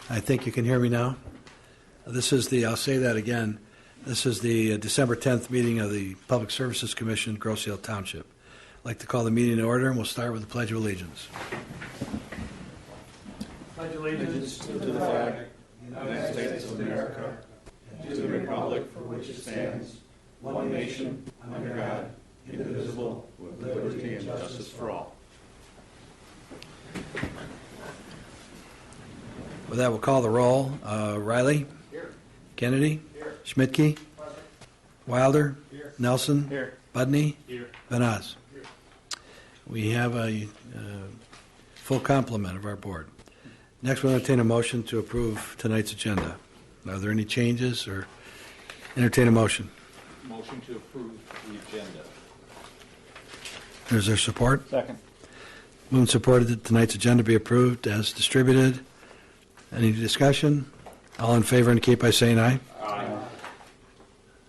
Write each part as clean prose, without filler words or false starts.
I think you can hear me now. This is the, I'll say that again, this is the December 10th meeting of the Public Services Commission, Grosse Ile Township. I'd like to call the meeting to order, and we'll start with the Pledge of Allegiance. Pledge allegiance to the flag of the United States of America, and to the republic for which it stands, one nation, under God, indivisible, with liberty and justice for all. With that, we'll call the roll. Riley? Here. Kennedy? Here. Schmidtke? Wilder? Here. Nelson? Here. Budney? Here. Vanaz. Here. We have a full complement of our board. Next, we'll entertain a motion to approve tonight's agenda. Are there any changes, or entertain a motion? Motion to approve the agenda. Is there support? Second. Moved and supported that tonight's agenda be approved as distributed. Any discussion? All in favor indicate by saying aye. Aye.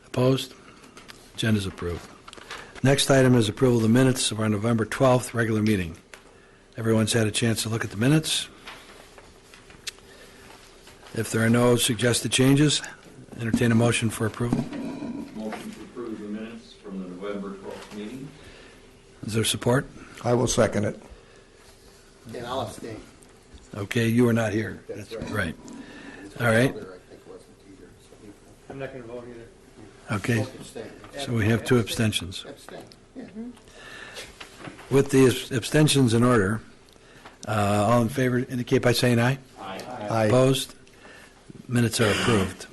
Opposed? Agenda is approved. Next item is approval of the minutes of our November 12th regular meeting. Everyone's had a chance to look at the minutes. If there are no suggested changes, entertain a motion for approval. Motion to approve the minutes from the November 12th meeting. Is there support? I will second it. And I'll abstain. Okay, you are not here. That's right. All right. I think wasn't either. So I'm not going to vote either. Okay, both abstain. so we have two abstentions. Abstain. Yeah. With the abstentions in order, all in favor indicate by saying aye. Aye. Aye. Opposed? Minutes are approved.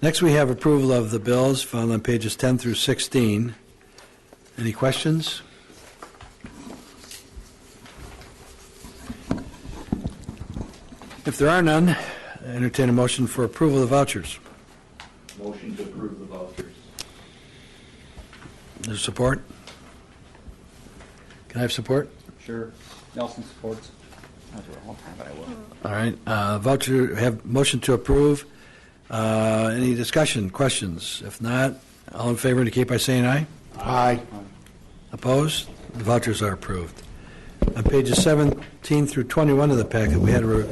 Next, we have approval of the bills found on pages 10 through 16. Any questions? If there are none, entertain a motion for approval of vouchers. Motion to approve the vouchers. Is there support? Can I have support? Sure. Nelson supports. I'll do it a long time, but I will. All right. Voucher, have motion to approve. Any discussion, questions? If not, all in favor indicate by saying aye. Aye. Opposed? The vouchers are approved. On pages 17 through 21 of the packet, we had an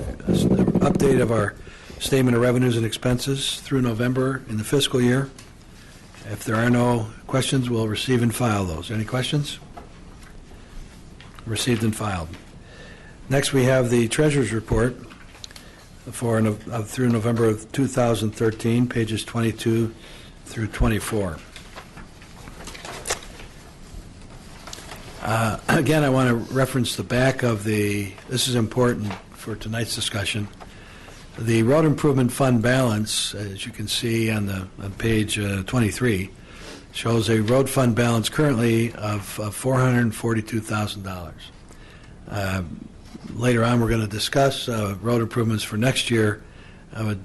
update of our statement of revenues and expenses through November in the fiscal year. If there are no questions, we'll receive and file those. Any questions? Received and filed. Next, we have the treasurer's report for through November of 2013, pages 22 through 24. Again, I want to reference the back of this is important for tonight's discussion. The road improvement fund balance, as you can see on page 23, shows a road fund balance currently of $442,000. Later on, we're going to discuss road improvements for next year. You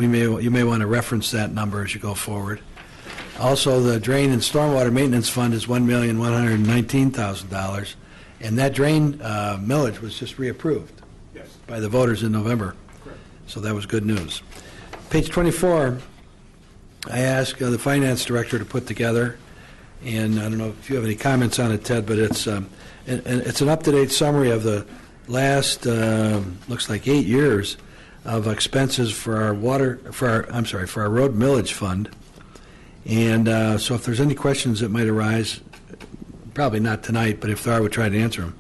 may want to reference that number as you go forward. Also, the drain and stormwater maintenance fund is $1,119,000, and that drain millage was just reapproved by the voters in November. Correct. So that was good news. Page 24, I asked the finance director to put together, and I don't know if you have any comments on it, Ted, but it's an up-to-date summary of the last looks like 8 years of expenses for our road millage fund. And so if there's any questions that might arise, probably not tonight, but if there are, we'll try to answer them.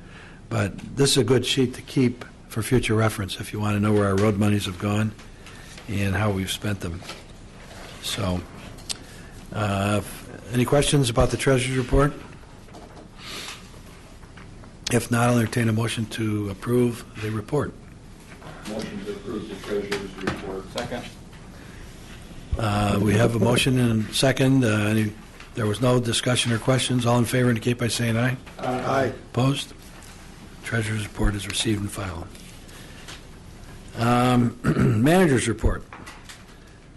But this is a good sheet to keep for future reference if you want to know where our road monies have gone and how we've spent them. So, any questions about the treasurer's report? If not, I'll entertain a motion to approve the report. Motion to approve the treasurer's report. Second. We have a motion and second. There was no discussion or questions. All in favor indicate by saying aye. Aye. Opposed? Treasurer's report is received and filed. Manager's report.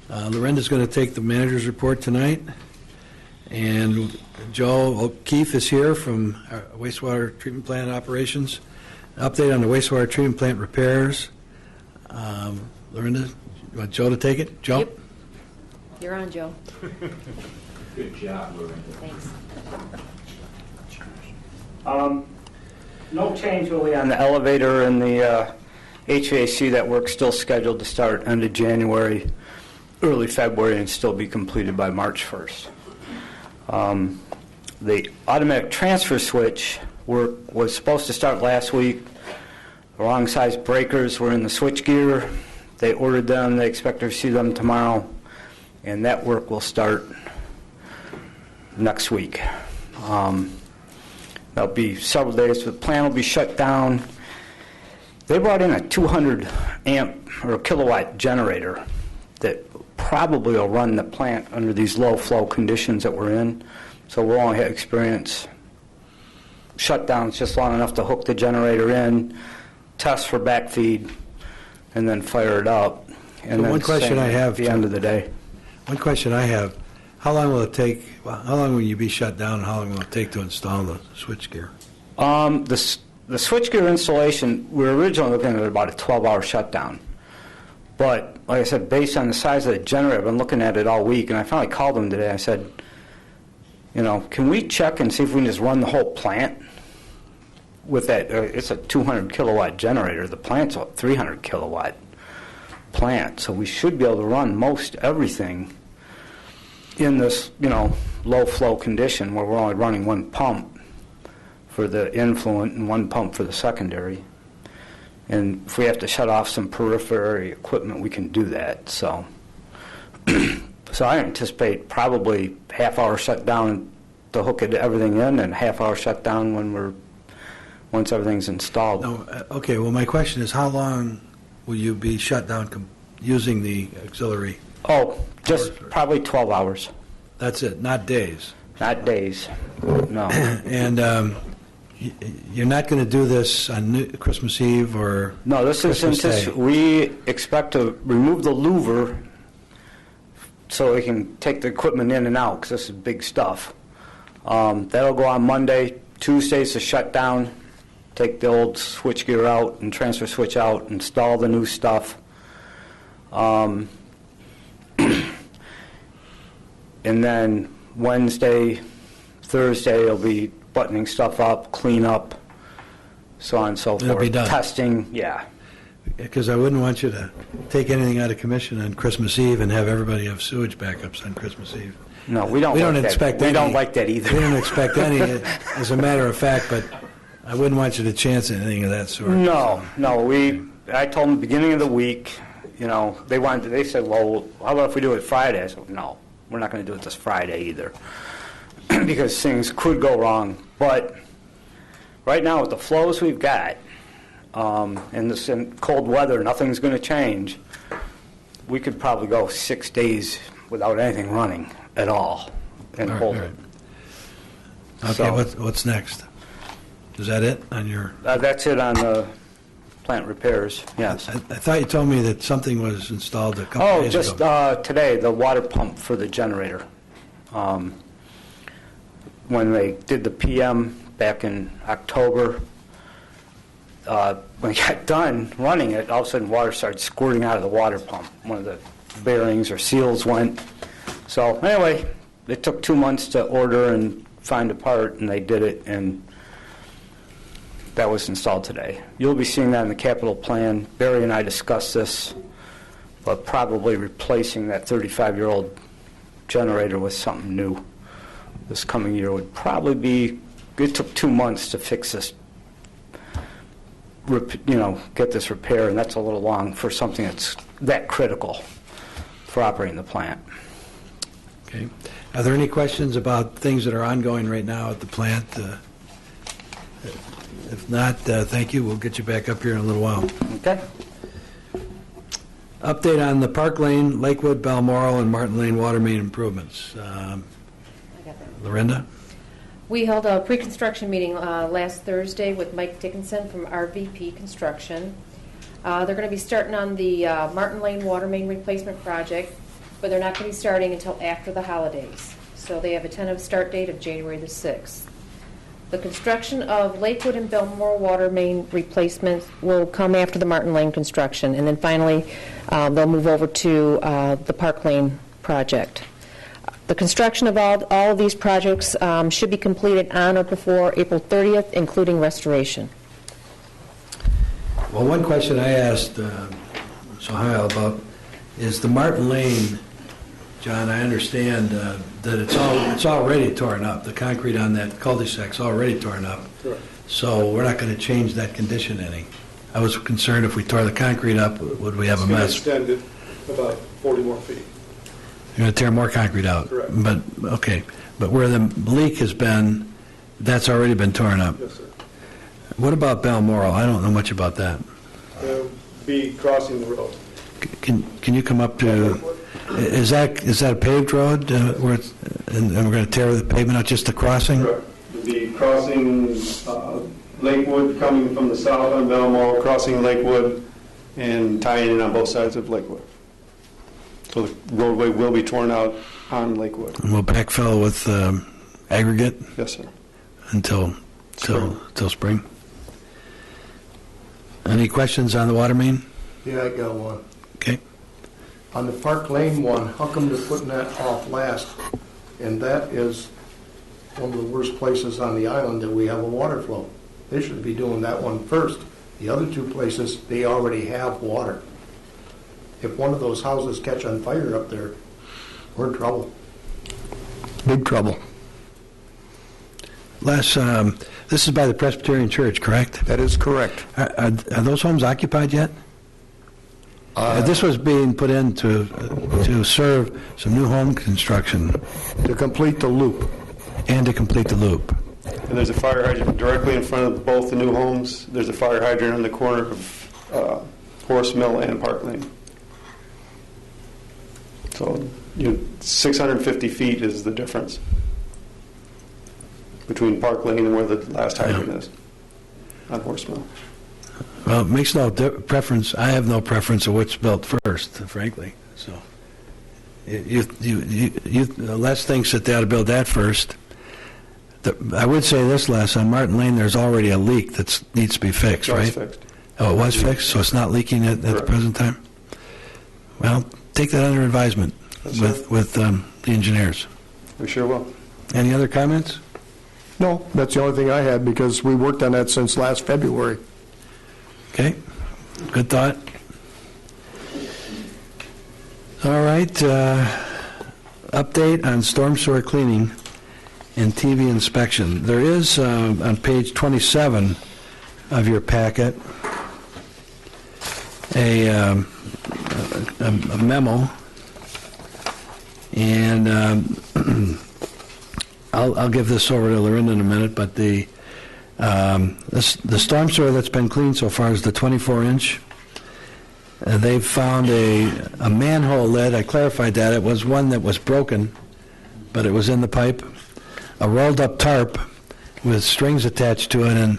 Lorenda's going to take the manager's report tonight. And Joe O'Keefe is here from our wastewater treatment plant operations. Update on the wastewater treatment plant repairs. Lorenda, you want Joe to take it? Joe? Yep. You're on, Joe. Good job, Loretta. Thanks. No change really on the elevator and the HVAC, that work's still scheduled to start end of January, early February, and still be completed by March 1st. The automatic transfer switch work was supposed to start last week. The wrong size breakers were in the switch gear. They ordered them. They expect to receive them tomorrow, and that work will start next week. That'll be several days. The plant will be shut down. They brought in a 200 amp or kilowatt generator that probably will run the plant under these low flow conditions that we're in. So we'll only experience shutdowns just long enough to hook the generator in, test for backfeed, and then fire it up. And So then one question same I have, at the Tim. end of the day. One question I have, how long will it take, how long will you be shut down, and how long will it take to install the switchgear? The switchgear installation, we were originally looking at about a 12-hour shutdown. But like I said, based on the size of the generator, I've been looking at it all week, and I finally called them today. I said, you know, can we check and see if we can just run the whole plant with that? It's a 200 kilowatt generator. The plant's a 300 kilowatt plant, so we should be able to run most everything in this, you know, low flow condition where we're only running one pump for the influent and one pump for the secondary. And if we have to shut off some periphery equipment, we can do that. So, so I anticipate probably half-hour shutdown to hook everything in, and half-hour shutdown once everything's installed. No, okay, well, my question is, how long will you be shut down using the auxiliary? Oh, just probably 12 hours, That's it, not days? not days. No. And you're not going to do this on Christmas Eve or No, this is Christmas Day? we expect to remove the louver so we can take the equipment in and out, because this is big stuff. That'll go on Monday. Tuesday's the shutdown. Take the old switchgear out and transfer switch out, install the new stuff. And then Wednesday, Thursday, it'll be buttoning stuff up, clean up, so on and so forth. It'll be done. Testing, yeah. Because I wouldn't want you to take anything out of commission on Christmas Eve and have everybody have sewage backups on Christmas Eve. No, we don't. We like don't that. expect We any. don't like that either. We don't expect any, as a matter of fact, but I wouldn't want you to chance anything of that sort. No. I told them at the beginning of the week, you know, they said, well, how about if we do it Friday? I said, no, we're not going to do it this Friday either, because things could go wrong. But right now, with the flows we've got, and this in cold weather, nothing's going to change. We could probably go 6 days without anything running at all and All right, hold all it. right. Okay, So- what's next? Is that it on your... That's it on the plant repairs, yes. I thought you told me that something was installed a couple Oh, days just ago. today, the water pump for the generator. When they did the PM back in October, when it got done running it, all of a sudden water started squirting out of the water pump. One of the bearings or seals went. So anyway, it took 2 months to order and find a part, and they did it, and that was installed today. You'll be seeing that in the capital plan. Barry and I discussed this, but probably replacing that 35-year-old generator with something new this coming year would probably be, it took 2 months to fix this, get this repair, and that's a little long for something that's that critical for operating the plant. Okay. Are there any questions about things that are ongoing right now at the plant? If not, thank you. We'll get you back up here in a little while. Okay? Update on the Park Lane, Lakewood, Balmoral, and Martin Lane water main improvements. Lorinda? We held a pre-construction meeting last Thursday with Mike Dickinson from RVP Construction. They're going to be starting on the Martin Lane water main replacement project, but they're not going to be starting until after the holidays. So they have a tentative start date of January the 6th. The construction of Lakewood and Balmoral water main replacements will come after the Martin Lane construction, and then finally they'll move over to the Park Lane project. The construction of all of these projects should be completed on or before April 30th, including restoration. Well, one question I asked Sohail about is the Martin Lane, John, I understand that it's already torn up. The concrete on that cul-de-sac's already torn up. Correct. So we're not going to change that condition any. I was concerned if we tore the concrete up, would we have a mess? It's going to extend it about 40 more feet. You're going to tear more concrete out? Correct. But, okay. But where the leak has been, that's already been torn up. Yes, sir. What about Balmoral? I don't know much about that. They'll be crossing the road. Can you come up to, is that a paved road where it's, and we're going to tear the pavement out, just the crossing? Correct. We'll be crossing Lakewood, coming from the south on Belmore, crossing Lakewood, and tying in on both sides of Lakewood. So the roadway will be torn out on Lakewood. And we'll backfill with aggregate Yes, sir. until spring? Any questions on the water main? Yeah, I got one. Okay. On the Park Lane one, how come they're putting that off last? And that is one of the worst places on the island that we have a water flow. They should be doing that one first. The other two places, they already have water. If one of those houses catch on fire up there, we're in trouble. Big trouble. Les, this is by the Presbyterian Church, correct? That is correct. Are those homes occupied yet? This was being put in to serve some new home construction To complete the loop. and to complete the loop. And there's a fire hydrant directly in front of both the new homes. There's a fire hydrant on the corner of Horse Mill and Park Lane. So 650 feet is the difference between Park Lane and where the last hydrant is on Horse Mill. Well, it makes no preference. I have no preference of what's built first, frankly. So, Les thinks that they ought to build that first. I would say this, Les, on Martin Lane, there's already a leak that needs to be fixed, It's right? fixed. Oh, it was fixed, so it's not leaking at the Correct. present time? Well, take that under advisement Yes, with the engineers. We sure will. Any other comments? No, that's the only thing I had because we worked on that since last February. Okay, good thought. All right, update on storm sewer cleaning and TV inspection. There is, on page 27 of your packet, a memo, and I'll give this over to Lorinda in a minute, but the storm sewer that's been cleaned so far is the 24-inch. They've found a manhole lid. I clarified that. It was one that was broken, but it was in the pipe. A rolled-up tarp with strings attached to it, and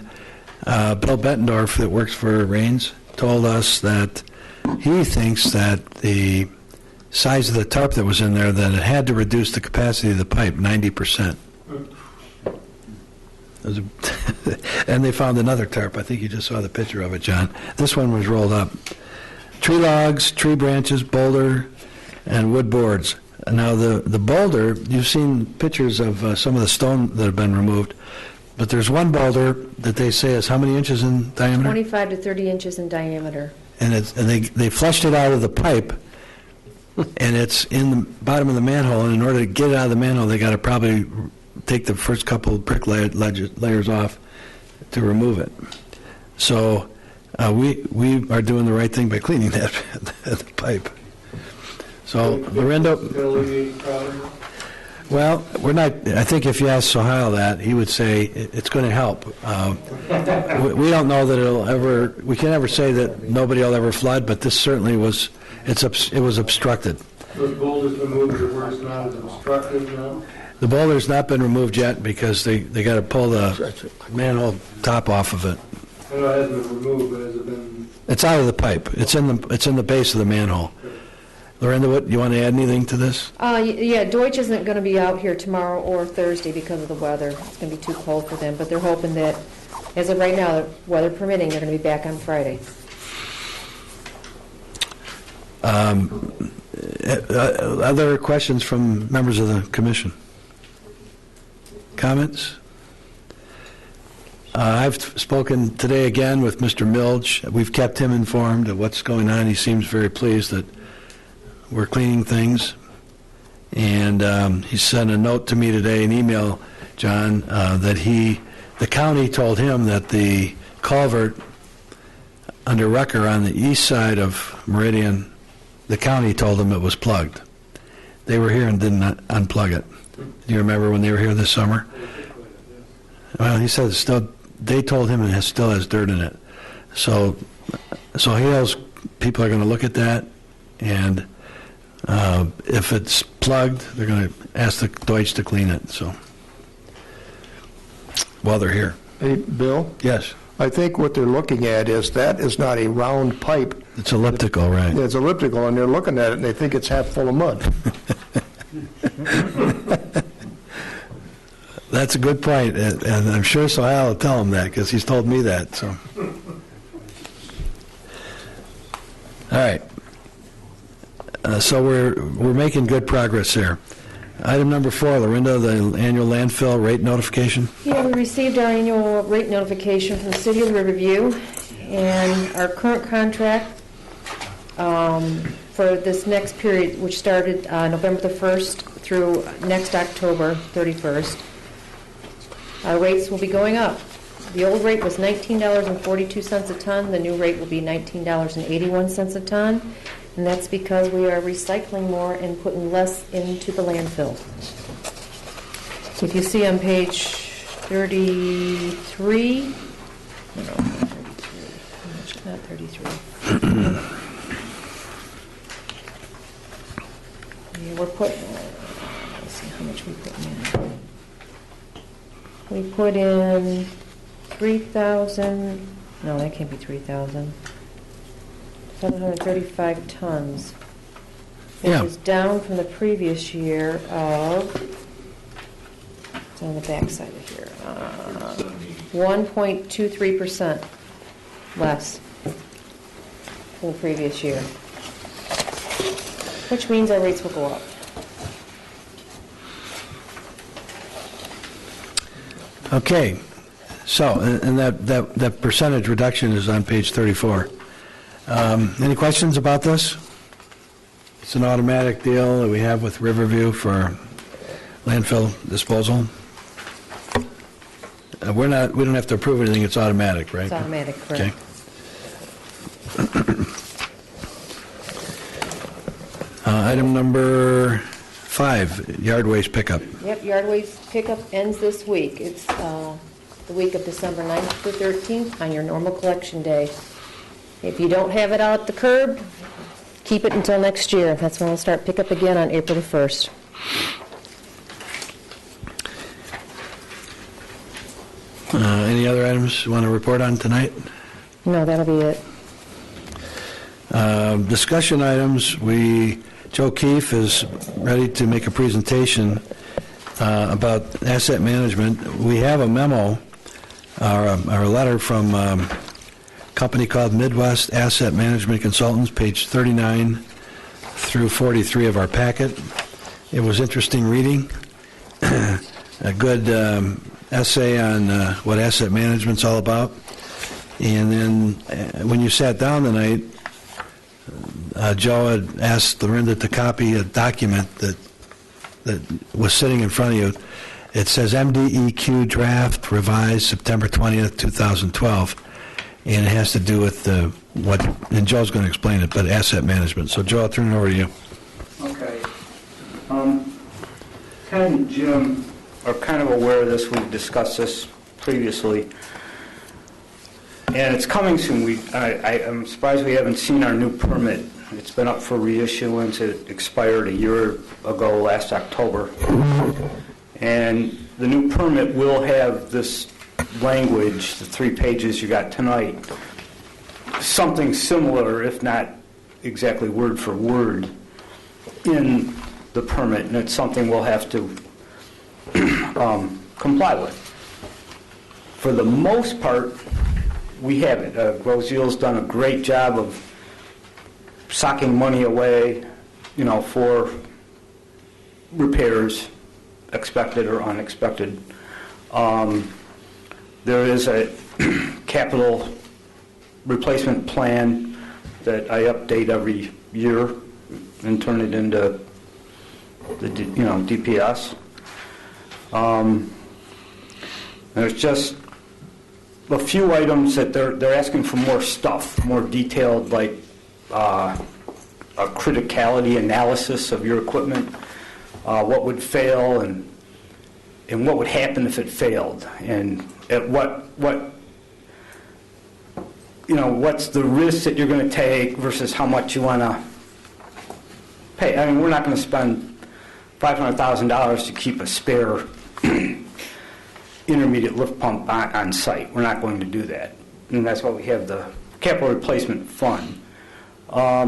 Bill Bettendorf, that works for Rains, told us that he thinks that the size of the tarp that was in there, that it had to reduce the capacity of the pipe 90%. And they found another tarp. I think you just saw the picture of it, John. This one was rolled up. Tree logs, tree branches, boulder, and wood boards. Now, the boulder, you've seen pictures of some of the stone that have been removed, but there's one boulder that they say is how many inches in diameter? 25 to 30 inches in diameter. And they flushed it out of the pipe, and it's in the bottom of the manhole, and in order to get it out of the manhole, they got to probably take the first couple of brick layers off to remove it. So we are doing the right thing by cleaning that the pipe. So, Lorinda, well, we're not, I think if you ask Sohail that, he would say it's going to help. We don't know that it'll ever, we can't ever say that nobody will ever flood, but this certainly was, it was obstructed. Those boulders removed where it's not as obstructed now? The boulder's not been removed yet because they got to pull the manhole top off of it. I know it hasn't been removed, but has it been? It's out of the pipe. It's in the base of the manhole. Lorinda, what, you want to add anything to this? Yeah, Deutsch isn't going to be out here tomorrow or Thursday because of the weather. It's going to be too cold for them, but they're hoping that, as of right now, weather permitting, they're going to be back on Friday. Other questions from members of the commission? Comments? I've spoken today again with Mr. Milge. We've kept him informed of what's going on. He seems very pleased that we're cleaning things. And he sent a note to me today, an email, John, that the county told him that the culvert under Rucker on the east side of Meridian, the county told them it was plugged. They were here and didn't unplug it. Do you remember when they were here this summer? Well, he said they told him it still has dirt in it. So he knows people are going to look at that, and if it's plugged, they're going to ask the Deutsch to clean it. So while they're here. Hey, Bill, Yes, I think what they're looking at is that is not a round pipe. it's elliptical, right? It's elliptical, and they're looking at it, and they think it's half full of mud. That's a good point, and I'm sure Sohail will tell him that, because he's told me that, so. All right. So we're making good progress here. Item number 4, Lorinda, the annual landfill rate notification. Yeah, we received our annual rate notification from the City of Riverview, and our current contract for this next period, which started November the 1st through next October 31st, our rates will be going up. The old rate was $19.42 a ton. The new rate will be $19.81 a ton, and that's because we are recycling more and putting less into the landfill. If you see on page 33, no, not 33. Yeah, we're putting, let's see how much we put in. We put in 3,000, no, that can't be 3,000. 735 tons. Which Yeah. is down from the previous year of, it's on the back side of here, 1.23% less than the previous year, which means our rates will go up. Okay, so, and that percentage reduction is on page 34. Any questions about this? It's an automatic deal that we have with Riverview for landfill disposal. We don't have to approve anything, it's automatic, right? It's automatic, Okay. correct. Item number 5, yard waste pickup. Yep, yard waste pickup ends this week. It's the week of December 9th to 13th on your normal collection day. If you don't have it out at the curb, keep it until next year. That's when we'll start pickup again on April the 1st. Any other items you want to report on tonight? No, that'll be it. Discussion items, Joe Keefe is ready to make a presentation about asset management. We have a memo, or a letter from a company called Midwest Asset Management Consultants, page 39 through 43 of our packet. It was interesting reading, a good essay on what asset management's all about. And then when you sat down tonight, Joe had asked Lorinda to copy a document that was sitting in front of you. It says MDEQ draft revised September 20th, 2012, and it has to do with what, and Joe's going to explain it, but asset management. So Joe, I'll turn it over to you. Okay. Ken and Jim are kind of aware of this. We've discussed this previously. And it's coming soon. I'm surprised we haven't seen our new permit. It's been up for reissuance. It expired a year ago, last October. And the new permit will have this language, the 3 pages you got tonight, something similar, if not exactly word for word, in the permit. And it's something we'll have to comply with. For the most part, we have it. Groseal's done a great job of socking money away, for repairs, expected or unexpected. There is a capital replacement plan that I update every year and turn it into the DPS. There's just a few items that they're asking for more stuff, more detailed, like a criticality analysis of your equipment, what would fail and what would happen if it failed, and at what's the risk that you're going to take versus how much you want to pay. I mean, we're not going to spend $500,000 to keep a spare intermediate lift pump on site. We're not going to do that. And that's why we have the capital replacement fund. But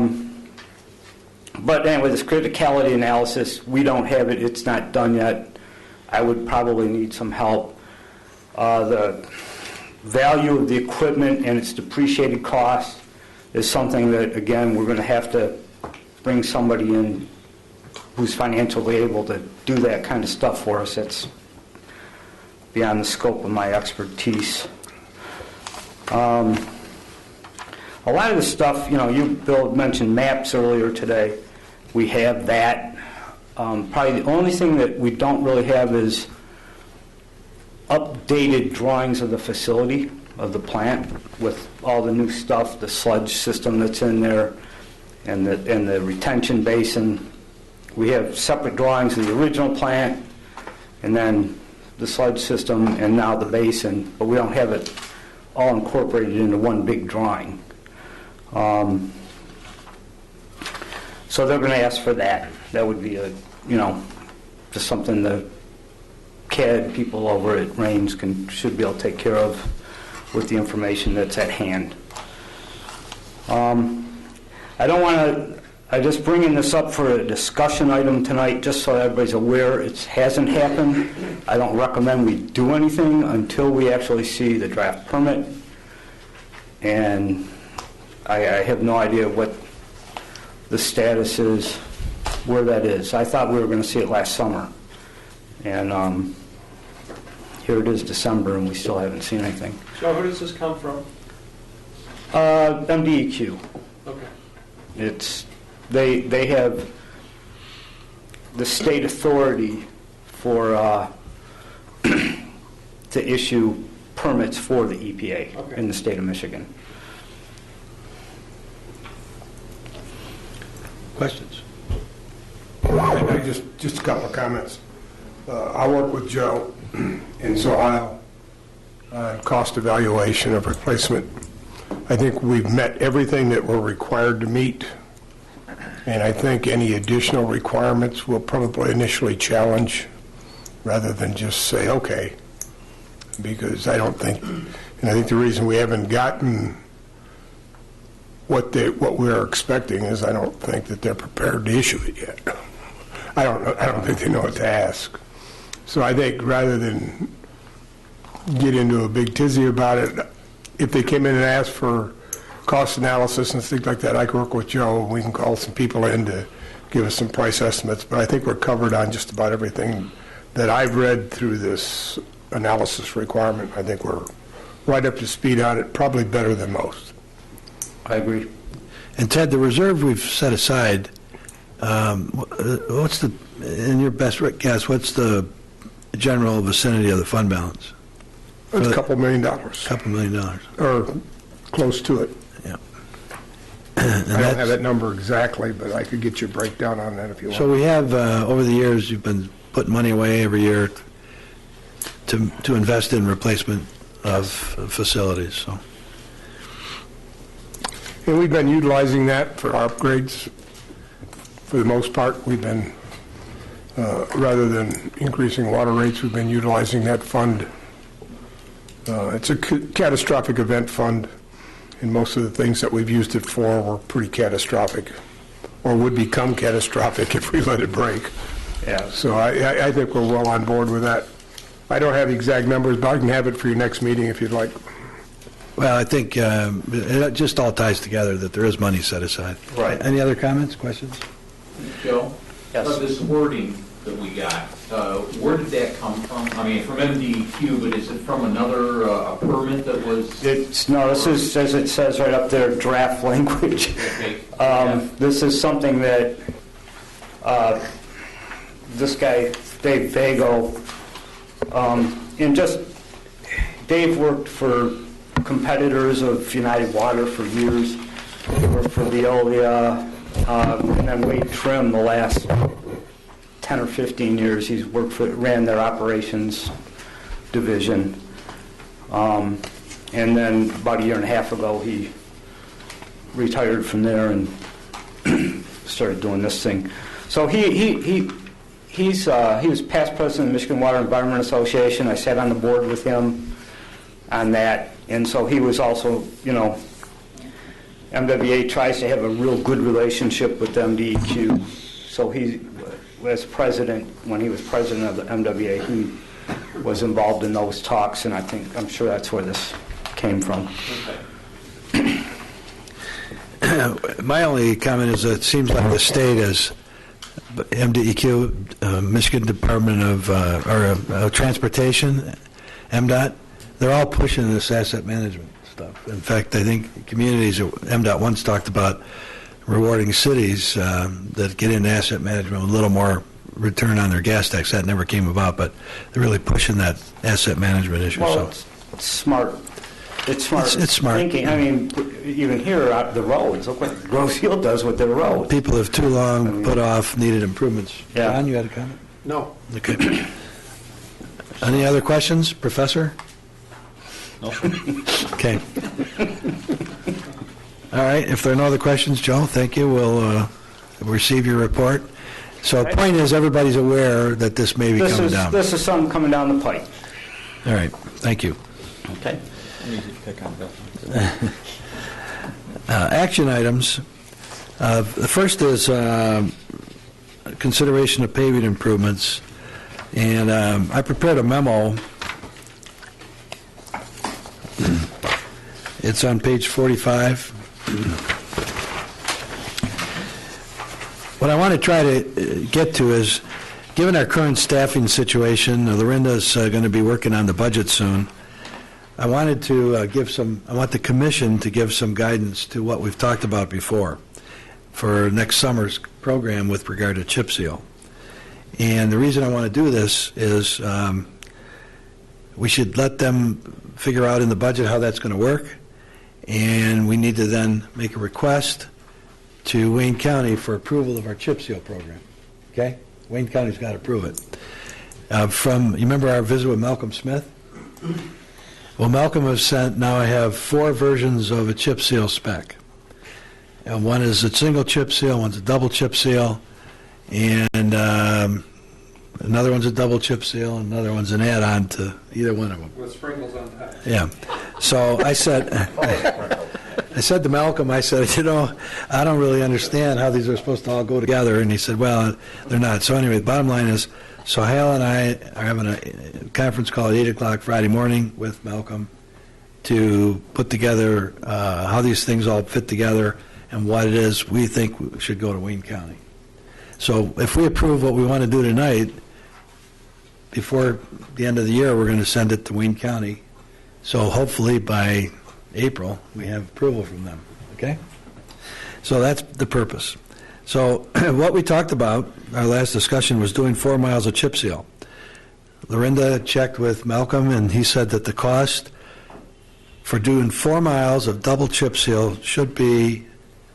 anyway, this criticality analysis, we don't have it. It's not done yet. I would probably need some help. The value of the equipment and its depreciated cost is something that, again, we're going to have to bring somebody in who's financially able to do that kind of stuff for us. That's beyond the scope of my expertise. A lot of the stuff, you, Bill, mentioned maps earlier today. We have that. Probably the only thing that we don't really have is updated drawings of the facility, of the plant, with all the new stuff, the sludge system that's in there, and the retention basin. We have separate drawings of the original plant, and then the sludge system, and now the basin, but we don't have it all incorporated into one big drawing. So they're going to ask for that. That would be just something the CAD people over at Raines should be able to take care of with the information that's at hand. I just bringing this up for a discussion item tonight, just so everybody's aware it hasn't happened. I don't recommend we do anything until we actually see the draft permit. And I have no idea what the status is, where that is. I thought we were going to see it last summer. And here it is December, and we still haven't seen anything. So who does this come from? MDEQ. Okay. They have the state authority for to issue permits for the EPA in the state of Michigan. Questions? I just a couple of comments. I work with Joe, and so I'll cost evaluation of replacement. I think we've met everything that we're required to meet, and I think any additional requirements we'll probably initially challenge rather than just say, okay, because I don't think, and I think the reason we haven't gotten what we're expecting is I don't think that they're prepared to issue it yet. I don't think they know what to ask. So I think rather than get into a big tizzy about it, if they came in and asked for cost analysis and things like that, I can work with Joe, and we can call some people in to give us some price estimates. But I think we're covered on just about everything that I've read through this analysis requirement. I think we're right up to speed on it, probably better than most. I agree. And Ted, the reserve we've set aside, what's the, in your best guess, what's the general vicinity of the fund balance? It's a couple $1 million. Couple $1 million. Or close to it. Yeah. I don't have that number exactly, but I could get you a breakdown on that if you want. So we have, over the years, you've been putting money away every year to invest in replacement of facilities, so. And we've been utilizing that for our upgrades. For the most part, we've been, rather than increasing water rates, we've been utilizing that fund. It's a catastrophic event fund, and most of the things that we've used it for were pretty catastrophic, or would become catastrophic if we let it break. Yeah. So I think we're well on board with that. I don't have the exact numbers, but I can have it for your next meeting if you'd like. Well, I think it just all ties together that there is money set aside. Right. Any other comments, questions? Joe? Yes. Of this wording, that we got, where did that come from? I mean, from MDEQ, but is it from another a permit that was? No, this is, as it says right up there, draft language. Okay. This is something that this guy, Dave Vago, and just, Dave worked for competitors of United Water for years. He worked for Veolia, and then Wade Trim the last 10 or 15 years. He's ran their operations division. And then about a year and a half ago, he retired from there and started doing this thing. So he was past president of the Michigan Water Environment Association. I sat on the board with him on that. And so he was also, you know, MWA tries to have a real good relationship with MDEQ. So he was president, when he was president of the MWA, he was involved in those talks, and I'm sure that's where this came from. My only comment is that it seems like the state is, MDEQ, Michigan Department of Transportation, MDOT, they're all pushing this asset management stuff. In fact, I think communities, MDOT once talked about rewarding cities that get into asset management with a little more return on their gas tax. That never came about, but they're really pushing that asset management issue. Well, so it's smart. It's smart. It's smart thinking. I mean, even here, out the roads, look what Grosse Field does with their roads. people have too long put off needed improvements. Yeah. John, you had a comment? No. Okay. Any other questions, Professor? No. Okay. All right, if there are no other questions, Joe, thank you. We'll receive your report. So the point is, everybody's aware that this may be coming down. This is something coming down the pipe. All right, thank you. Okay. Action items. The first is consideration of paving improvements. And I prepared a memo. It's on page 45. What I want to try to get to is, given our current staffing situation, Lorinda's going to be working on the budget soon. I wanted to I want the commission to give some guidance to what we've talked about before for next summer's program with regard to chip seal. And the reason I want to do this is we should let them figure out in the budget how that's going to work, and we need to then make a request to Wayne County for approval of our chip seal program. Okay? Wayne County's got to approve it. You remember our visit with Malcolm Smith? Well, Malcolm has sent, now I have 4 versions of a chip seal spec. And one is a single chip seal, one's a double chip seal, and another one's a double chip seal, and another one's an add-on to either one of them. With sprinkles on top. Yeah. So I said to Malcolm, I said, you know, I don't really understand how these are supposed to all go together. And he said, well, they're not. So anyway, the bottom line is, so Hal and I are having a conference call at 8 o'clock Friday morning with Malcolm to put together how these things all fit together and what it is we think should go to Wayne County. So if we approve what we want to do tonight, before the end of the year, we're going to send it to Wayne County. So hopefully by April, we have approval from them, okay? So that's the purpose. So what we talked about, our last discussion, was doing 4 miles of chip seal. Lorinda checked with Malcolm, and he said that the cost for doing 4 miles of double chip seal should be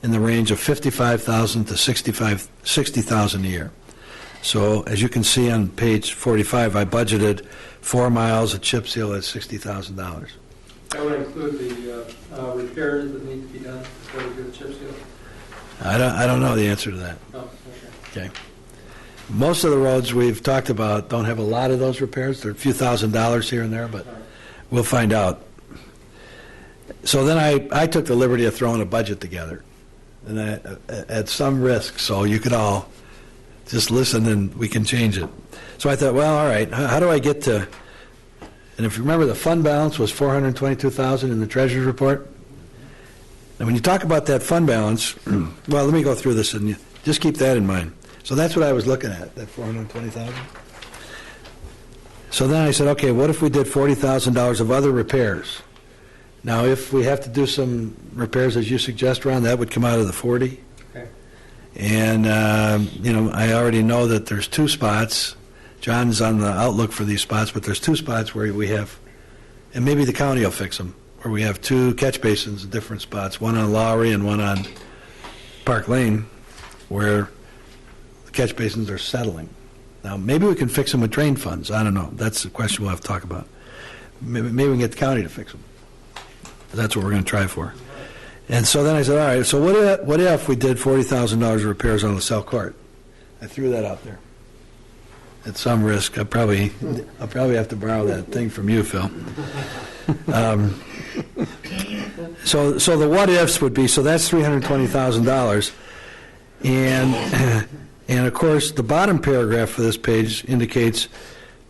in the range of $55,000 to $60,000 a year. So as you can see on page 45, I budgeted 4 miles of chip seal at $60,000. That would include the repairs that need to be done before we do the chip seal? I don't know the answer to that. Oh, Okay. Most of the roads we've talked about don't have a lot of those repairs. They're a few $1,000s here and there, but we'll find out. So then I took the liberty of throwing a budget together, and at some risk, so you could all just listen and we can change it. So I thought, well, all right, how do I get to, and if you remember, the fund balance was $422,000 in the treasurer's report. And when you talk about that fund balance, well, let me go through this, and just keep that in mind. So that's what I was looking at, that 420,000. So then I said, okay, what if we did $40,000 of other repairs? Now, if we have to do some repairs, as you suggest, Ron, that would come out of the 40. Okay. And, I already know that there's 2 spots. John's on the outlook for these spots, but there's 2 spots where we have, and maybe the county will fix them, where we have 2 catch basins in different spots, one on Lowry and one on Park Lane, where the catch basins are settling. Now, maybe we can fix them with drain funds. I don't know. That's the question we'll have to talk about. Maybe we can get the county to fix them. That's what we're going to try for. And so then I said, all right, so what if we did $40,000 of repairs on LaSalle Court? I threw that out there. At some risk, I'll probably have to borrow that thing from you, Phil. So the what ifs would be, so that's $320,000. And of course, the bottom paragraph for this page indicates,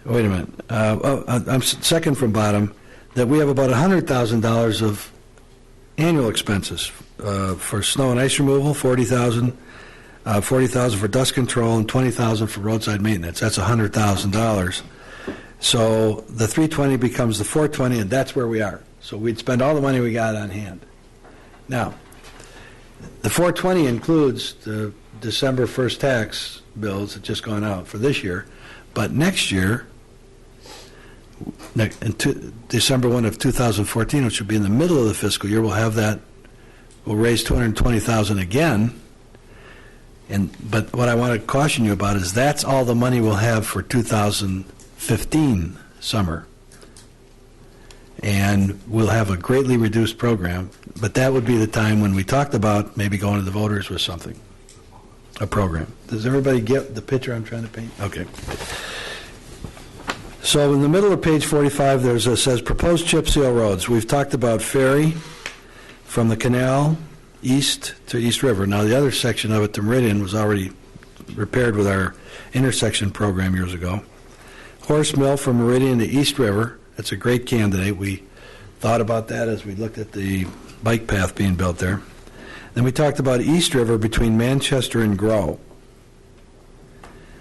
wait a minute, I'm second from bottom, that we have about $100,000 of annual expenses for snow and ice removal, $40,000, $40,000 for dust control, and $20,000 for roadside maintenance. That's $100,000. So the 320 becomes the 420, and that's where we are. So we'd spend all the money we got on hand. Now, the 420 includes the December 1st tax bills that just gone out for this year, but next year, December 1 of 2014, which will be in the middle of the fiscal year, we'll have that, we'll raise $220,000 again. But what I want to caution you about is that's all the money we'll have for 2015 summer. And we'll have a greatly reduced program, but that would be the time when we talked about maybe going to the voters with something, a program. Does everybody get the picture I'm trying to paint? Okay. So in the middle of page 45, says proposed chip seal roads. We've talked about Ferry from the canal east to East River. Now, the other section of it, the Meridian, was already repaired with our intersection program years ago. Horse Mill from Meridian to East River. That's a great candidate. We thought about that as we looked at the bike path being built there. Then we talked about East River between Manchester and Grow.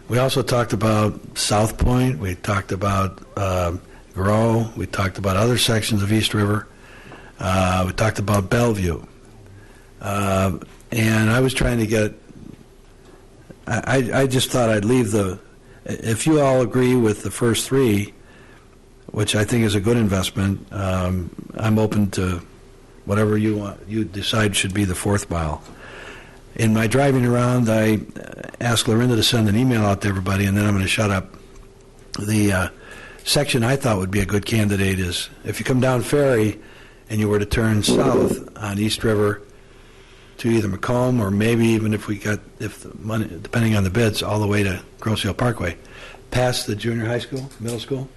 We also talked about South Point. We talked about Grow. We talked about other sections of East River. We talked about Bellevue. And I was trying to get, I just thought I'd leave if you all agree with the first 3, which I think is a good investment, I'm open to whatever you decide should be the 4th mile. In my driving around, I asked Lorinda to send an email out to everybody, and then I'm going to shut up. The section I thought would be a good candidate is if you come down Ferry and you were to turn south on East River to either Macomb or maybe even if the money, depending on the bids, all the way to Grosse Ile Parkway, past the junior high school, middle school.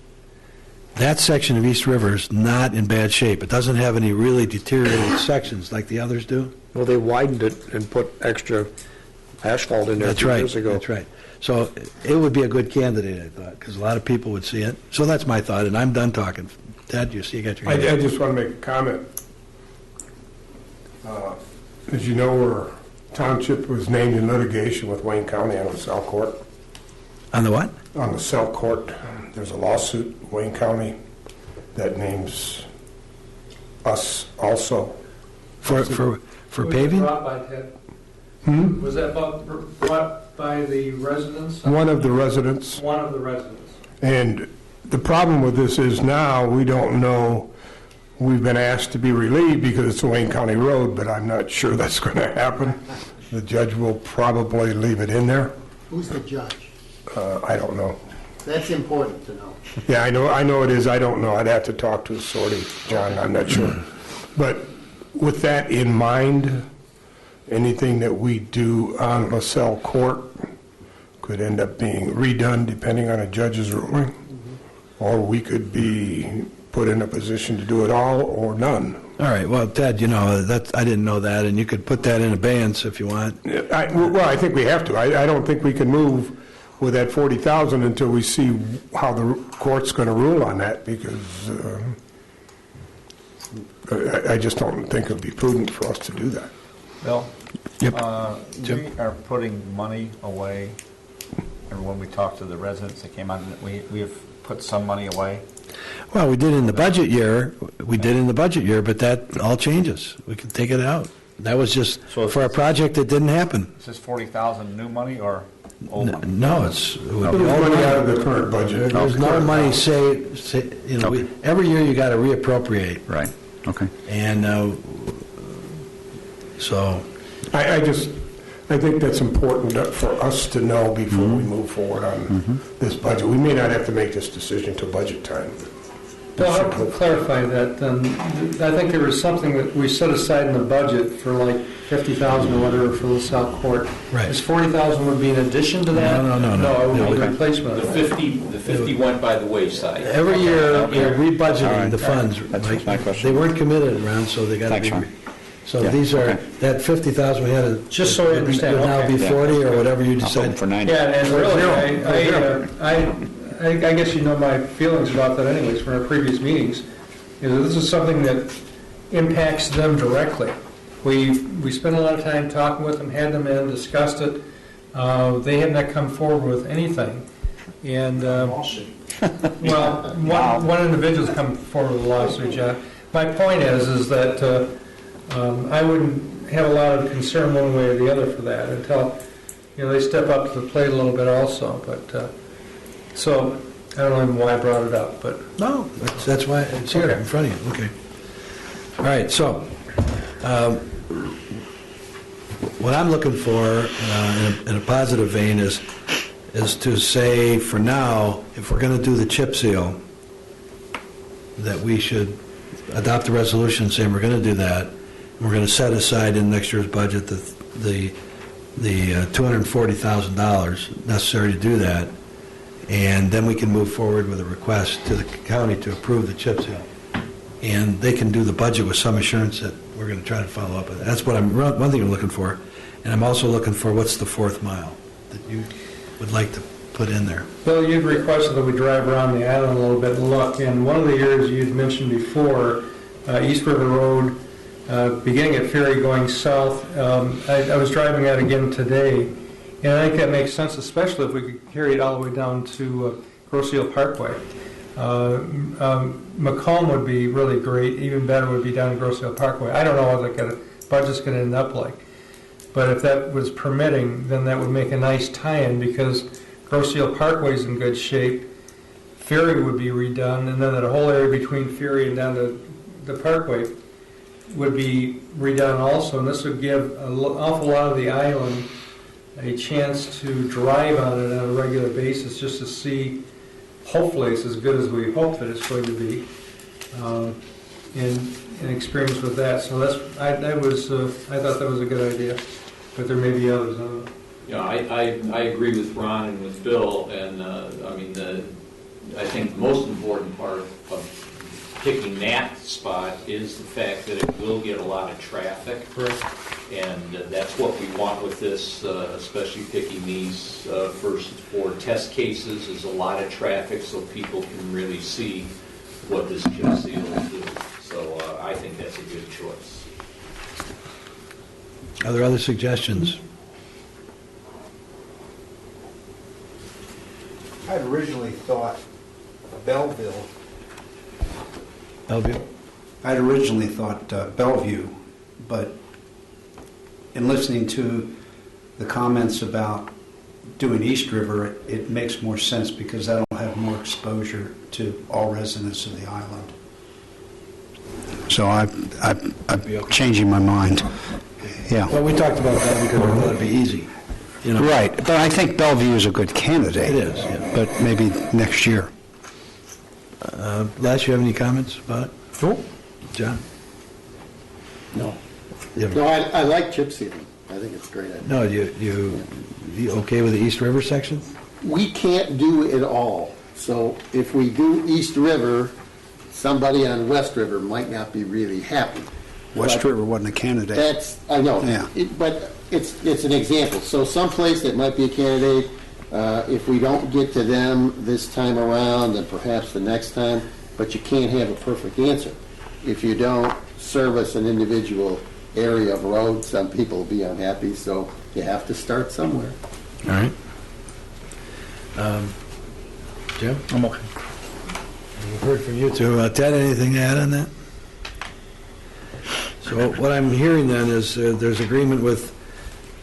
That section of East River is not in bad shape. It doesn't have any really deteriorated sections like the others do. Well, they widened it and put extra asphalt in there That's 2 right. years ago. That's right. So it would be a good candidate, I thought, because a lot of people would see it. So that's my thought, and I'm done talking. Ted, you got your hand I up. just want to make a comment. As you know, our township was named in litigation with Wayne County on the Cell Court. On the what? On the Cell Court, there's a lawsuit in Wayne County that names us also. For paving? Was that brought by Ted? Was that brought by the residents? One of the residents. One of the residents. And the problem with this is now we don't know, we've been asked to be relieved because it's a Wayne County road, but I'm not sure that's going to happen. The judge will probably leave it in there. Who's the judge? I don't know. That's important to know. Yeah, I know it is. I don't know. I'd have to talk to Sorty, John. I'm not sure. But with that in mind, anything that we do on LaSalle Court could end up being redone depending on a judge's ruling, or we could be put in a position to do it all or none. All right. Well, Ted, that I didn't know that, and you could put that in abeyance if you want. I think we have to. I don't think we can move with that 40,000 until we see how the court's going to rule on that, because I just don't think it would be prudent for us to do that. Bill? Yep. We are putting money away when we talked to the residents that came out, we have put some money away. Well, we did in the budget year, but that all changes. We can take it out. That was just So for a project that didn't happen. Is this 40,000 new money or old money? No, it would It be was all money out of the current budget. There's no money every year you got to reappropriate. Right, okay. And so, I think that's important for us to know before we move forward on this budget. We may not have to make this decision till budget time. Well, I'll clarify that. I think there was something that we set aside in the budget for like 50,000 or whatever for LaSalle Court. Right. Is 40,000 would be in addition to that? No. No, it would be No. replacement The of that. 50 went by the wayside. every year, we're rebudgeting All right. the funds. That was my question. They weren't committed around, so they got to Thanks, be. Ron. So Yeah, these are, okay. that 50,000 we had to. Just so I understand, Would now okay. be 40 or whatever you I'm hoping decide. for 90. Yeah, and really, I guess you know my feelings about that anyways from our previous meetings, is that this is something that impacts them directly. We spent a lot of time talking with them, had them in, discussed it. They have not come forward with anything. And, well, one individual's come forward with a lawsuit, John. My point is that I wouldn't have a lot of concern one way or the other for that until, they step up to the plate a little bit also. But, so, I don't know even why I brought it up, but. No, that's why it's here in front of you, okay. All right, so, what I'm looking for in a positive vein is to say, for now, if we're going to do the chip seal, that we should adopt a resolution saying we're going to do that. We're going to set aside in next year's budget the $240,000 necessary to do that, and then we can move forward with a request to the county to approve the chip seal. And they can do the budget with some assurance that we're going to try to follow up with it. That's what one thing I'm looking for. And I'm also looking for what's the fourth mile that you would like to put in there. Bill, you'd requested that we drive around the island a little bit and look, and one of the areas you'd mentioned before, East River Road, beginning at Ferry going south, I was driving that again today, and I think that makes sense, especially if we could carry it all the way down to Grosse Ile Parkway. Macomb would be really great, even better would be down to Grosse Ile Parkway. I don't know what the budget's going to end up like, but if that was permitting, then that would make a nice tie-in, because Grosse Ile Parkway is in good shape, Ferry would be redone, and then that whole area between Ferry and down to the Parkway would be redone also, and this would give an awful lot of the island a chance to drive on it on a regular basis, just to see, hopefully it's as good as we hope that it's going to be, in experience with that. So I thought that was a good idea, but there may be others. I don't know. Yeah, I agree with Ron and with Bill, and I think the most important part of picking that spot is the fact that it will get a lot of traffic. Correct. And that's what we want with this, especially picking these first 4 test cases, is a lot of traffic so people can really see what this chip seal will do. So I think that's a good choice. Are there other suggestions? I'd originally thought Bellevue, but in listening to the comments about doing East River, it makes more sense because that'll have more exposure to all residents of the island. So I'm changing my mind. Yeah. Well, we talked about that because we thought it'd be easy. Right, but I think Bellevue is a good candidate. It is, yeah. But maybe next year. Les, you have any comments about it? Nope. John? No. You have- No, I like chip sealing. I think it's a great idea. No, you okay with the East River section? We can't do it all. So if we do East River, somebody on West River might not be really happy. West But River wasn't a candidate. That's, I know. Yeah. But it's an example. So someplace that might be a candidate, if we don't get to them this time around, then perhaps the next time, but you can't have a perfect answer. If you don't service an individual area of road, some people will be unhappy, so you have to start somewhere. All right. Jim? I'm okay. We've heard from you two. Ted, anything to add on that? So what I'm hearing then is there's agreement with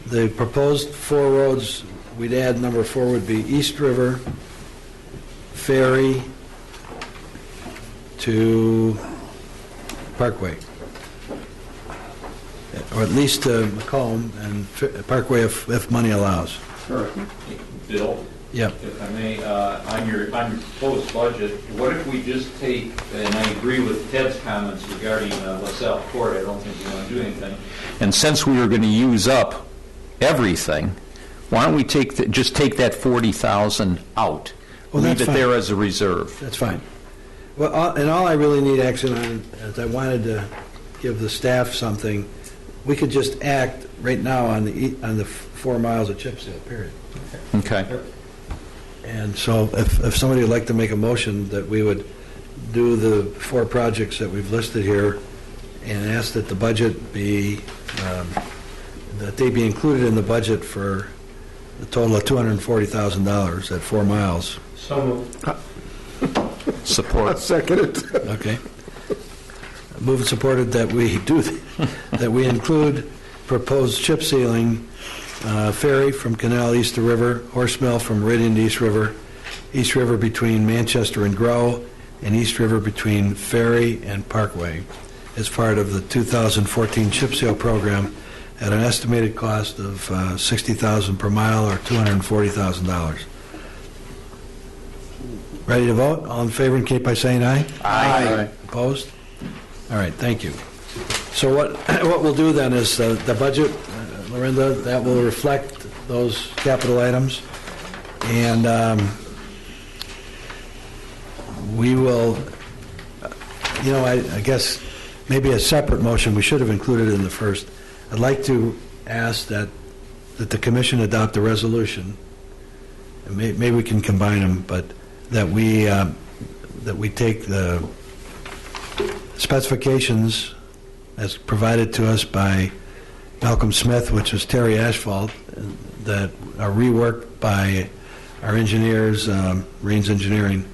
the proposed 4 roads. We'd add number 4 would be East River, Ferry to Parkway. Or at least to Macomb and Parkway if money allows. Sure. Bill? Yep. If I may, on your proposed budget, what if we just take, and I agree with Ted's comments regarding LaSalle Court, I don't think we want to do anything. And since we were going to use up everything, why don't we just take that 40,000 out? Well, Leave that's it fine. there as a reserve. That's fine. Well, and all I really need action on is I wanted to give the staff something. We could just act right now on the 4 miles of chip seal, period. Okay. And so if somebody would like to make a motion that we would do the 4 projects that we've listed here and ask that the budget be, that they be included in the budget for a total of $240,000 at 4 miles. So moved. Support. Second it. Okay. Moved and supported that we do, that we include proposed chip sealing, ferry from Canal east to River, Horse Mill from Meridian to East River between Manchester and Grow, and East River between Ferry and Parkway as part of the 2014 chip seal program at an estimated cost of $60,000 per mile or $240,000. Ready to vote? All in favor indicate by saying aye. Aye. Opposed? All right, thank you. So what we'll do then is the budget, Lorinda, that will reflect those capital items, and we will, I guess maybe a separate motion, we should have included it in the first. I'd like to ask that the commission adopt a resolution, and maybe we can combine them, but that we take the specifications as provided to us by Malcolm Smith, which was Terry Asphalt, that are reworked by our engineers, Raines Engineering,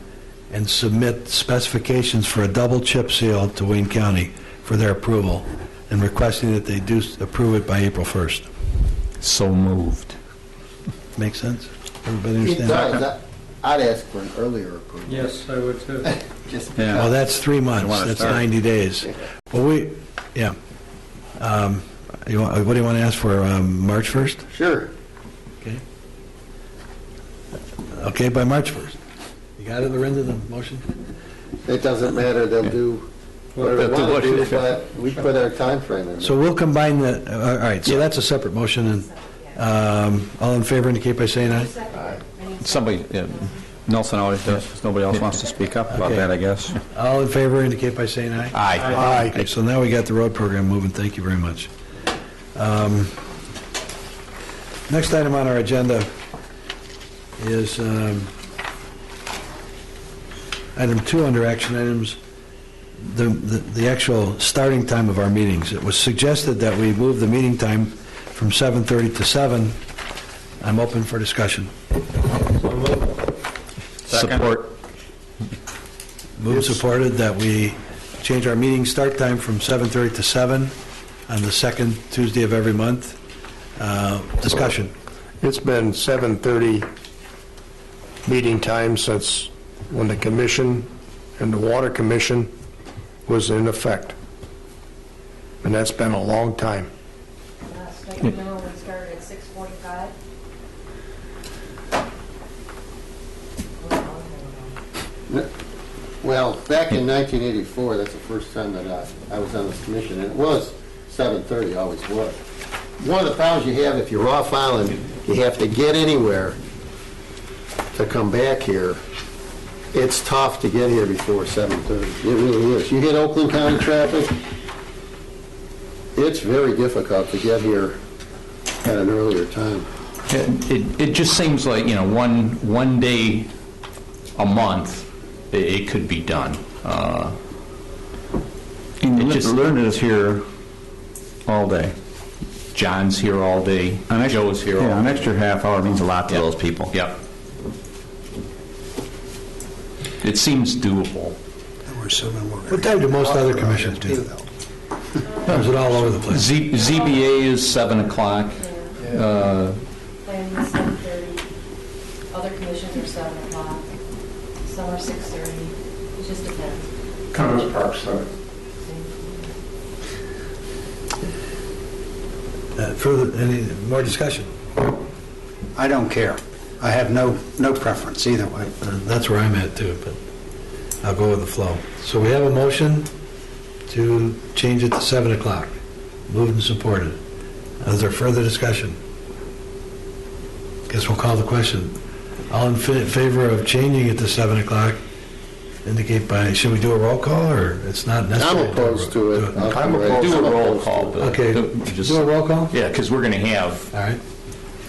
and submit specifications for a double chip seal to Wayne County for their approval, and requesting that they do approve it by April 1st. So moved. Make sense? Everybody It understand? does. I'd ask for an earlier approval. Yes, I would too. Just Well, that's 3 months. wanna That's start. 90 days. Well, what do you want to ask for, March 1st? Sure. Okay. Okay, by March 1st. You got it, Lorinda, the motion? It doesn't matter, they'll do whatever they want to do, but we put our time frame in. So we'll combine all right, so that's a separate motion, and all in favor indicate by saying aye. Somebody, Nelson always does, 'cause nobody else wants to speak up about Okay. that, I guess. All in favor indicate by saying aye. Aye. Okay, so now we got the road program moving, thank you very much. Next item on our agenda is item 2 under action items, the actual starting time of our meetings. It was suggested that we move the meeting time from 7:30 to 7. I'm open for discussion. Support. Moved, supported that we change our meeting start time from 7:30 to 7 on the second Tuesday of every month. Discussion. It's been 7:30 meeting time since when the commission and the water commission was in effect. And that's been a long time. State minimum would start at 6:45. Well, back in 1984, that's the first time that I was on this commission, and it was 7:30, always was. One of the problems you have if you're off island, you have to get anywhere to come back here. It's tough to get here before 7:30. It really is. You hit Oakland County traffic, it's very difficult to get here at an earlier time. It just seems like, one day a month, it could be done. Linda's here all day. John's here all day, Joe's here all day. Yeah, an extra half hour means a lot to Yep. those people. Yep. it seems doable. What time do most other commissions do? Or is it all over the place? ZBA is 7 o'clock. Planning is 7:30. Other commissions are 7 o'clock. Some are 6:30. It just depends. Commerce Park, so. Further, any more discussion? I don't care. I have no preference either way. That's where I'm at too, but I'll go with the flow. So we have a motion to change it to 7 o'clock. Moved and supported. Is there further discussion? Guess we'll call the question. All in favor of changing it to 7 o'clock, indicate by, should we do a roll call, or it's not necessary? I'm opposed to it. I'm opposed Do a to roll call, Bill. Okay, Just- do a roll call? Yeah, because we're going to have All right.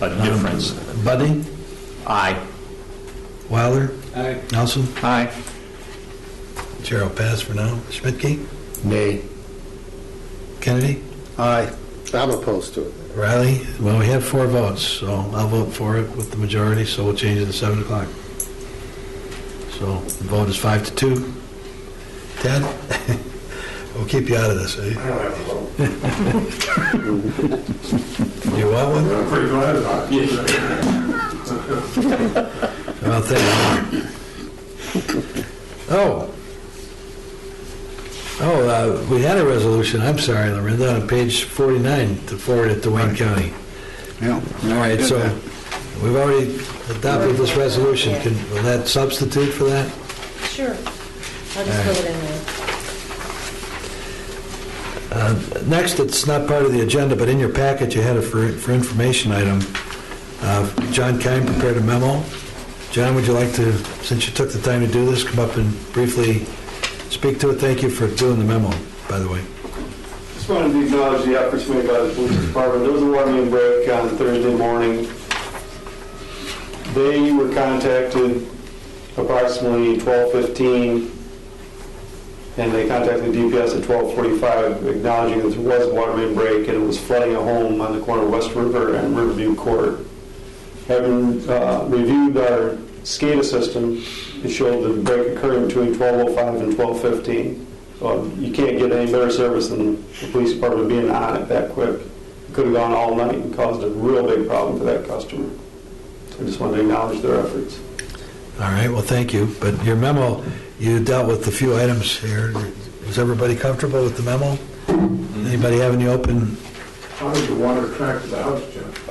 a difference. Buddy? Aye. Wilder? Aye. Nelson? Aye. Chair will pass for now. Schmidtke? Nay. Kennedy? Aye. I'm opposed to it. Riley? Well, we have 4 votes, so I'll vote for it with the majority, so we'll change it to 7 o'clock. So the vote is 5-2. Ted? We'll keep you out of this, eh? I don't have a vote. You want one? I'm pretty glad about it. Well, thank you. We had a resolution, I'm sorry, Lorinda, on page 49 to forward it to Wayne County. Yeah. All right, so we've already adopted this resolution. Will that substitute for that? Sure. I'll just fill it in there. Next, it's not part of the agenda, but in your packet, you had a for information item. John Kine prepared a memo. John, would you like to, since you took the time to do this, come up and briefly speak to it? Thank you for doing the memo, by the way. Just wanted to acknowledge the efforts made by the police department. There was a water main break on Thursday morning. They were contacted approximately 12:15, and they contacted DPS at 12:45, acknowledging that there was a water main break and it was flooding a home on the corner of West River and Riverview Court. Having reviewed our SCADA system, it showed the break occurring between 12:05 and 12:15. So you can't get any better service than the police department being on it that quick. It could have gone all night and caused a real big problem for that customer. So I just wanted to acknowledge their efforts. All right, well, thank you. But your memo, you dealt with a few items here. Is everybody comfortable with the memo? Anybody have any open? How did the water track to the house, Jeff?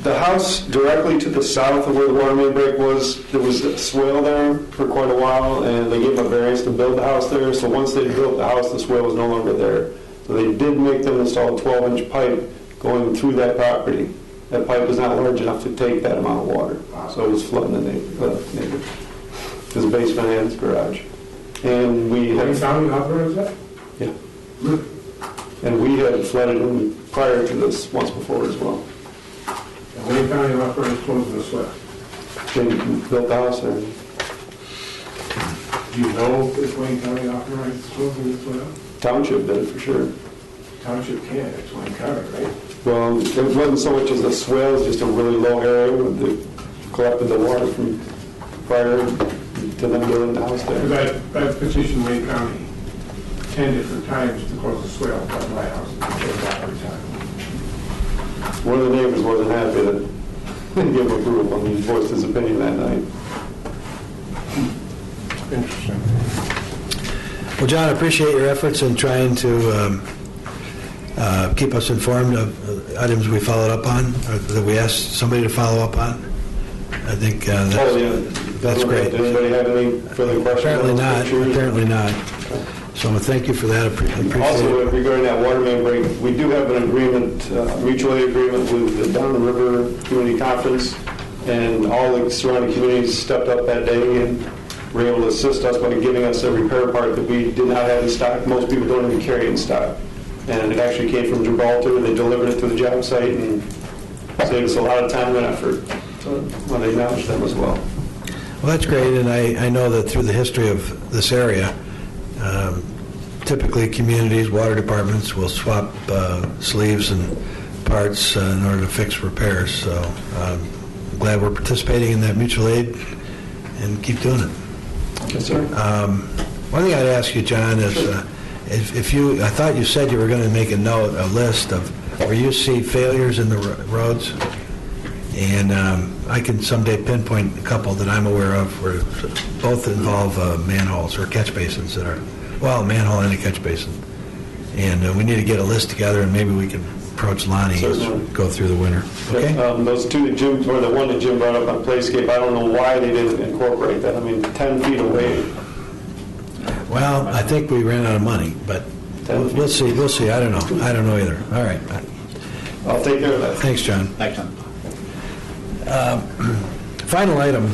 The house directly to the south of where the water main break was, there was a swale there for quite a while, and they gave them a variance to build the house there. So once they built the house, the swale was no longer there. So they did make them install a 12-inch pipe going through that property. That pipe was not large enough to take that amount of water, so it was flooding the neighbor, his basement and his garage. And we Wayne had, County authorized that? yeah, Really? and we had flooded him prior to this once before as well. And Wayne County authorized closing the swell. They built the house there. Do you know if Wayne County authorized closing the swell? Township did it for sure. Township can't, it's Wayne County, right? Well, it wasn't so much as a swale, it's just a really low area where they collected the water from prior to them building the house there. Because I petitioned Wayne County 10 different times to close the swale by my house, and they did that every time. One of the neighbors wasn't happy that they gave him approval, and he voiced his opinion that night. Interesting. Well, John, I appreciate your efforts in trying to keep us informed of items we followed up on, or that we asked somebody to follow up on. I think that's great. Does anybody have any further questions? Apparently not, apparently not. So thank you for that, I appreciate Also, it. regarding that water main break, we do have an agreement, mutual aid agreement with the Down River Community Conference, and all the surrounding communities stepped up that day and were able to assist us by giving us a repair part that we did not have in stock. Most people don't even carry it in stock. And it actually came from Gibraltar, and they delivered it to the job site and saved us a lot of time and effort. So I want to acknowledge them as well. Well, that's great, and I know that through the history of this area, typically communities, water departments will swap sleeves and parts in order to fix repairs. So I'm glad we're participating in that mutual aid, and keep doing it. Yes, sir. One thing I'd ask you, John, is if you, I thought you said you were going to make a list of where you see failures in the roads, and I can someday pinpoint a couple that I'm aware of where both involve manholes or catch basins that are, well, manhole and a catch basin. And we need to get a list together, and maybe we can approach Lonnie as we go through the winter. Okay? Those two that Jim, or the one that Jim brought up on Playscape, I don't know why they didn't incorporate that. I mean, 10 feet away. Well, I think we ran out of money, but we'll see. We'll see. I don't know. I don't know either. All right. I'll take care of that. Thanks, John. Thanks, John. Final item.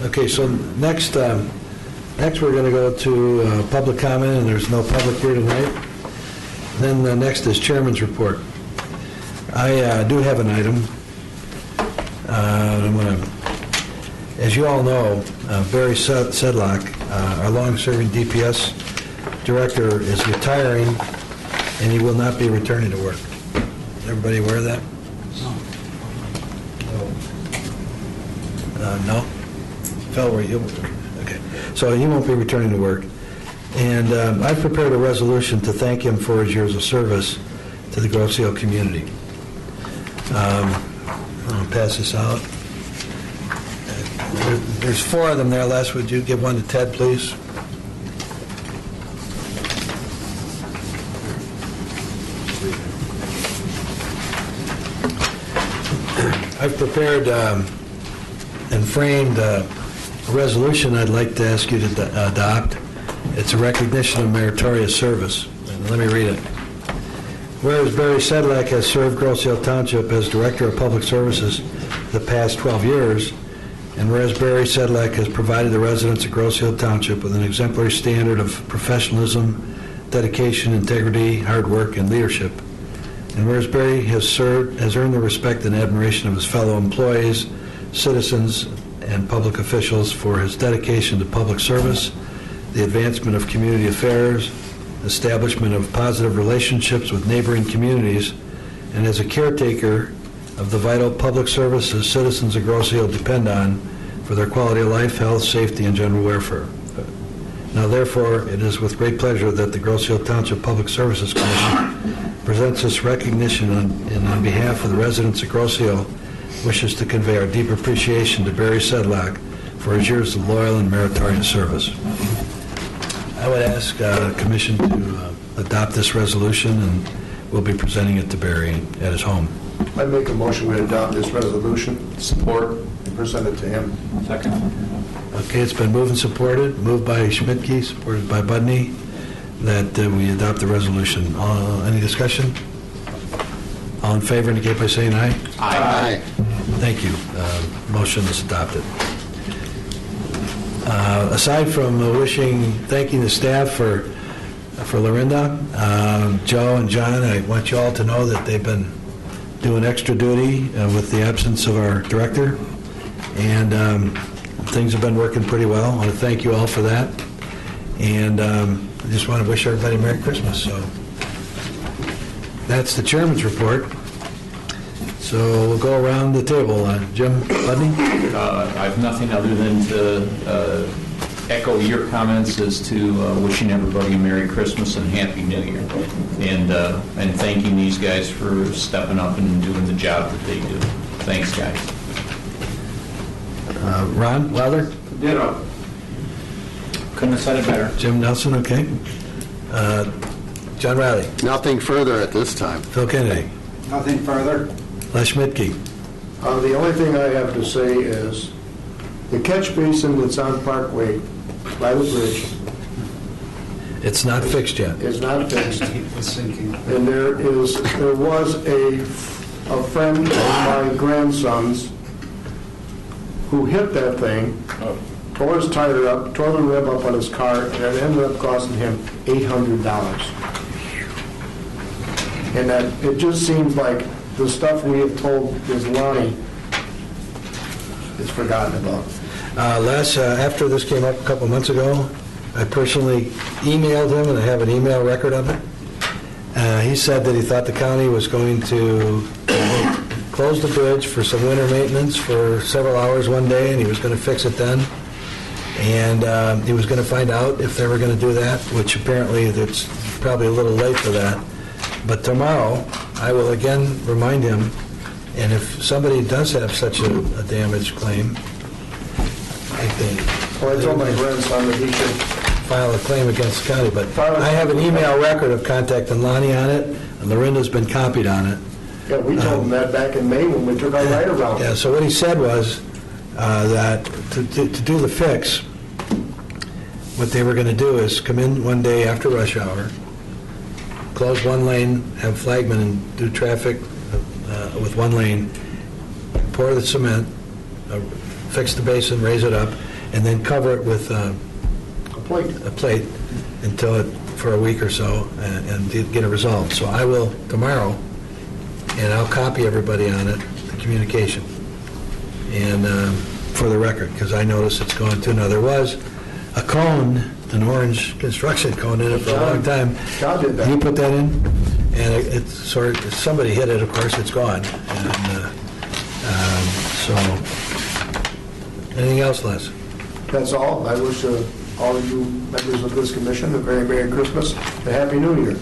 Okay, so next we're going to go to public comment, and there's no public here tonight. Then next is chairman's report. I do have an item. I'm going to, as you all know, Barry Sedlock, our long-serving DPS director, is retiring, and he will not be returning to work. Is everybody aware of that? No? Phil, were you? Okay. So he won't be returning to work. And I've prepared a resolution to thank him for his years of service to the Grosse Ile community. I'm going to pass this out. There's 4 of them there. Les, would you give one to Ted, please? I've prepared and framed a resolution I'd like to ask you to adopt. It's a recognition of meritorious service. And let me read it. Whereas Barry Sedlak has served Grosse Ile Township as Director of Public Services the past 12 years, and whereas Barry Sedlak has provided the residents of Grosse Ile Township with an exemplary standard of professionalism, dedication, integrity, hard work, and leadership, and whereas Barry has earned the respect and admiration of his fellow employees, citizens, and public officials for his dedication to public service, the advancement of community affairs, establishment of positive relationships with neighboring communities, and as a caretaker of the vital public services citizens of Grosse Ile depend on for their quality of life, health, safety, and general welfare. Now, therefore, it is with great pleasure that the Grosse Ile Township Public Services Commission presents this recognition and on behalf of the residents of Grosse Ile wishes to convey our deep appreciation to Barry Sedlak for his years of loyal and meritorious service. I would ask the Commission to adopt this resolution, and we'll be presenting it to Barry at his home. I make a motion we adopt this resolution. Support. And present it to him. Second. Okay, it's been moved and supported, moved by Schmidtke, supported by Budney, that we adopt the resolution. Any discussion? All in favor indicate by saying aye. Aye. Thank you. Motion is adopted. Aside from thanking the staff for Lorinda, Joe and John, I want you all to know that they've been doing extra duty with the absence of our director, and things have been working pretty well. I want to thank you all for that, and I just want to wish everybody Merry Christmas. So that's the chairman's report. So we'll go around the table. Jim Budney? I have nothing other than to echo your comments as to wishing everybody a Merry Christmas and Happy New Year, and thanking these guys for stepping up and doing the job that they do. Thanks, guys. Ron Lowther? Ditto. Couldn't have said it better. Jim Nelson, okay. John Riley? Nothing further at this time. Phil Kennedy? Nothing further? Les Schmidtke? The only thing I have to say is the catch basin that's on Parkway by the bridge It's not fixed yet. is not fixed. It's sinking. And there was a friend of my grandson's who hit that thing, tore his tire up, tore the rib up on his car, and it ended up costing him $800. And that, it just seems like the stuff we have told this Lonnie is forgotten about. Les, after this came up a couple months ago, I personally emailed him, and I have an email record of it. He said that he thought the county was going to close the bridge for some winter maintenance for several hours one day, and he was going to fix it then. And he was going to find out if they were going to do that, which apparently it's probably a little late for that. But tomorrow, I will again remind him, and if somebody does have such a damage claim, Well, I told my grandson that he should file a claim against the county, but I have an email record of contacting Lonnie on it, and Lorinda's been copied on it. Yeah, we told him that back in May when we took our ride around. Yeah, so what he said was that to do the fix, what they were going to do is come in one day after rush hour, close one lane, have flagmen and do traffic with one lane, pour the cement, fix the basin, raise it up, and then cover it with a plate until it, for a week or so, and get it resolved. So I will tomorrow, and I'll copy everybody on it, the communication, and for the record, because I noticed it's going to. Now, there was a cone, an orange construction cone in it for a long time. John did that. He put that in, and it's sort of, somebody hit it, of course, it's gone. And so, anything else, Les? That's all. I wish all of you members of this commission a very Merry Christmas and Happy New Year.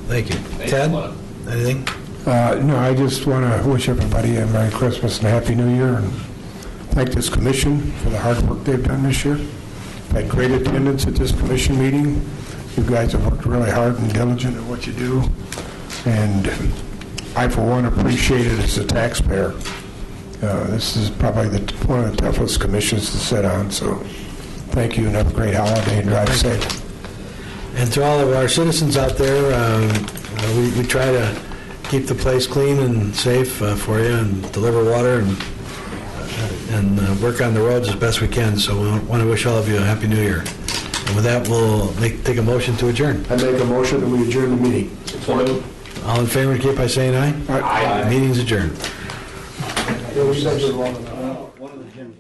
Thank you. Thanks Ted, a lot. anything? No, I just want to wish everybody a Merry Christmas and Happy New Year, and thank this commission for the hard work they've done this year. Had great attendance at this commission meeting. You guys have worked really hard and diligent at what you do, and I, for one, appreciate it as a taxpayer. This is probably one of the toughest commissions to sit on, so thank you, and have a great holiday, and drive safe. And to all of our citizens out there, we try to keep the place clean and safe for you, and deliver water and work on the roads as best we can. So we want to wish all of you a Happy New Year. And with that, we'll take a motion to adjourn. I make a motion that we adjourn the meeting. All in favor, indicate by saying aye. Aye. Meeting's adjourned. Yeah, we said it wrong. One of the gyms.